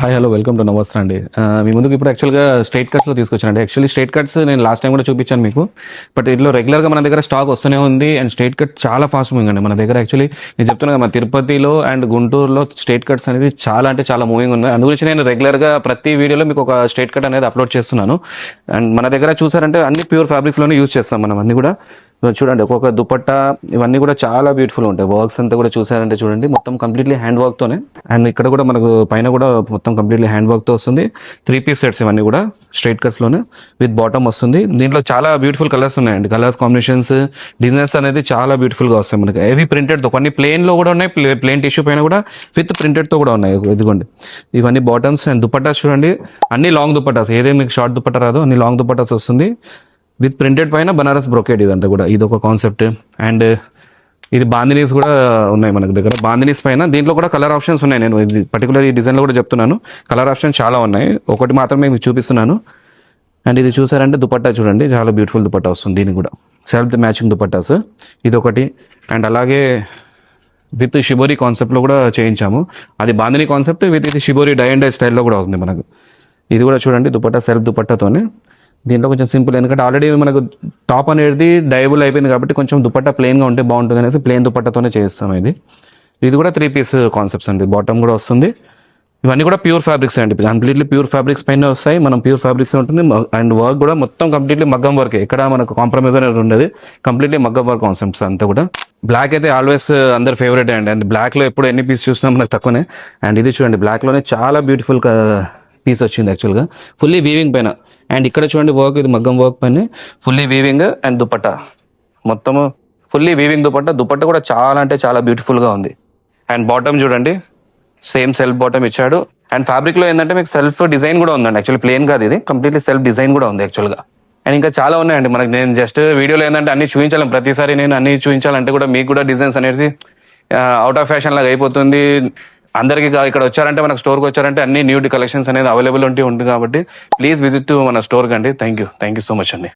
Hi hello welcome to నమస్తే అండి. మీ ముందుకు ఇప్పుడు యాక్చువల్గా స్ట్రైట్ కట్స్లో తీసుకొచ్చానండి. యాక్చువల్లీ స్ట్రైట్ కట్స్ నేను లాస్ట్ టైం కూడా చూపించాను మీకు, బట్ ఇందులో రెగ్యులర్గా మన దగ్గర స్టాక్ వస్తూనే ఉంది. అండ్ స్ట్రైట్ కట్ చాలా ఫాస్ట్ మూవింగ్ అండి మన దగ్గర. యాక్చువల్లీ నేను చెప్తున్నా కదా, మన తిరుపతిలో అండ్ గుంటూరులో స్ట్రైట్ కట్స్ అనేది చాలా అంటే చాలా మూవింగ్ ఉన్నాయి. అందు గురించి నేను రెగ్యులర్గా ప్రతి వీడియోలో మీకు ఒక స్ట్రైట్ కట్ అనేది అప్లోడ్ చేస్తున్నాను. అండ్ మన దగ్గర చూసారంటే అన్ని ప్యూర్ ఫ్యాబ్రిక్స్లోనే యూజ్ చేస్తాం మనం అన్ని కూడా. చూడండి, ఒక్కొక్క దుపట్టా ఇవన్నీ కూడా చాలా బ్యూటిఫుల్ ఉంటాయి. వర్క్స్ అంతా కూడా చూసారంటే చూడండి, మొత్తం కంప్లీట్లీ హ్యాండ్ వర్క్తోనే. అండ్ ఇక్కడ కూడా మనకు పైన కూడా మొత్తం కంప్లీట్లీ హ్యాండ్ వర్క్తో వస్తుంది. 3 పీస్ సెట్స్ ఇవన్నీ కూడా స్ట్రైట్ కట్స్లోనే విత్ బాటమ్ వస్తుంది. దీంట్లో చాలా బ్యూటిఫుల్ కలర్స్ ఉన్నాయండి. కలర్స్ కాంబినేషన్స్, డిజైన్స్ అనేది చాలా బ్యూటిఫుల్గా వస్తాయి మనకి. హెవీ ప్రింటెడ్తో కొన్ని ప్లెయిన్లో కూడా ఉన్నాయి, ప్లెయిన్ టిష్యూ పైన కూడా విత్ ప్రింటెడ్తో కూడా ఉన్నాయి. ఇదిగోండి ఇవన్నీ బాటమ్స్. అండ్ దుపట్టాస్ చూడండి, అన్ని లాంగ్ దుపట్టాస్, ఏదే మీకు షార్ట్ దుపట్టా రాదు, అన్ని లాంగ్ దుపట్టాస్ వస్తుంది విత్ ప్రింటెడ్ పైన బనారస్ బ్రొకేడ్. ఇదంతా కూడా ఇది ఒక కాన్సెప్ట్. అండ్ ఇది బాందినీస్ కూడా ఉన్నాయి మనకి దగ్గర. బాందినీస్ పైన దీంట్లో కూడా కలర్ ఆప్షన్స్ ఉన్నాయి. నేను ఇది పర్టికులర్ ఈ డిజైన్లో కూడా చెప్తున్నాను, కలర్ ఆప్షన్స్ చాలా ఉన్నాయి. ఒకటి మాత్రమే మీకు చూపిస్తున్నాను. అండ్ ఇది చూసారంటే దుపట్టా చూడండి, చాలా బ్యూటిఫుల్ దుపట్టా వస్తుంది. దీనికి కూడా సెల్ఫ్ మ్యాచింగ్ దుపట్టాస్ ఇది ఒకటి. అండ్ అలాగే విత్ షిబోరి కాన్సెప్ట్లో కూడా చేయించాము. అది బాందినీ కాన్సెప్ట్ విత్ ఇది షిబోరి డై అండ్ డై స్టైల్లో కూడా ఉంది మనకు. ఇది కూడా చూడండి దుపట్టా, సెల్ఫ్ దుపట్టాతోనే. దీంట్లో కొంచెం సింపుల్, ఎందుకంటే ఆల్రెడీ మనకు టాప్ అనేది డైబుల్ అయిపోయింది కాబట్టి కొంచెం దుపట్టా ప్లెయిన్గా ఉంటే బాగుంటుంది అనేసి ప్లెయిన్ దుపట్టాతోనే చేస్తాం. ఇది కూడా 3 పీస్ కాన్సెప్ట్స్ అండి. బాటమ్ కూడా వస్తుంది. ఇవన్నీ కూడా ప్యూర్ ఫ్యాబ్రిక్స్ అండి, కంప్లీట్లీ ప్యూర్ ఫ్యాబ్రిక్స్ పైన వస్తాయి. మనం ప్యూర్ ఫ్యాబ్రిక్స్ ఉంటుంది. అండ్ వర్క్ కూడా మొత్తం కంప్లీట్లీ మగ్గం వర్కే, ఇక్కడ మనకు కాంప్రమైజ్ అనేది ఉండదు. కంప్లీట్లీ మగ్గం వర్క్ కాన్సెప్ట్స్ అంతా కూడా. బ్లాక్ అయితే ఆల్వేస్ అందరు ఫేవరెట్ అండి. అండ్ బ్లాక్లో ఎప్పుడు ఎన్ని పీస్ చూసినా మనకు తక్కువనే. అండ్ ఇది చూడండి, బ్లాక్లోనే చాలా బ్యూటిఫుల్ పీస్ వచ్చింది యాక్చువల్గా, ఫుల్లీ వీవింగ్ పైన. అండ్ ఇక్కడ చూడండి వర్క్, ఇది మగ్గం వర్క్ పైన ఫుల్లీ వీవింగ్. అండ్ దుపట్టా మొత్తము ఫుల్లీ వీవింగ్ దుపట్టా. దుపట్టా కూడా చాలా అంటే చాలా బ్యూటిఫుల్గా ఉంది. అండ్ బాటమ్ చూడండి, సేమ్ సెల్ఫ్ బాటమ్ ఇచ్చాడు. అండ్ ఫ్యాబ్రిక్లో ఏంటంటే మీకు సెల్ఫ్ డిజైన్ కూడా ఉందండి. యాక్చువల్లీ ప్లేన్ కాదు, ఇది కంప్లీట్లీ సెల్ఫ్ డిజైన్ కూడా ఉంది యాక్చువల్గా. అండ్ ఇంకా చాలా ఉన్నాయండి మనకి. నేను జస్ట్ వీడియోలో ఏంటంటే అన్ని చూపించాలి, ప్రతిసారి నేను అన్ని చూపించాలంటే కూడా మీకు కూడా డిజైన్స్ అనేది అవుట్ ఆఫ్ ఫ్యాషన్ లాగా అయిపోతుంది. అందరికీ ఇక్కడ వచ్చారంటే, మనకు స్టోర్కి వచ్చారంటే అన్ని న్యూ కలెక్షన్స్ అనేది అవైలబిలిటీ ఉంటుంది. కాబట్టి ప్లీజ్ విజిట్ టు మన స్టోర్కి అండి. థ్యాంక్ యూ సో మచ్ అండి.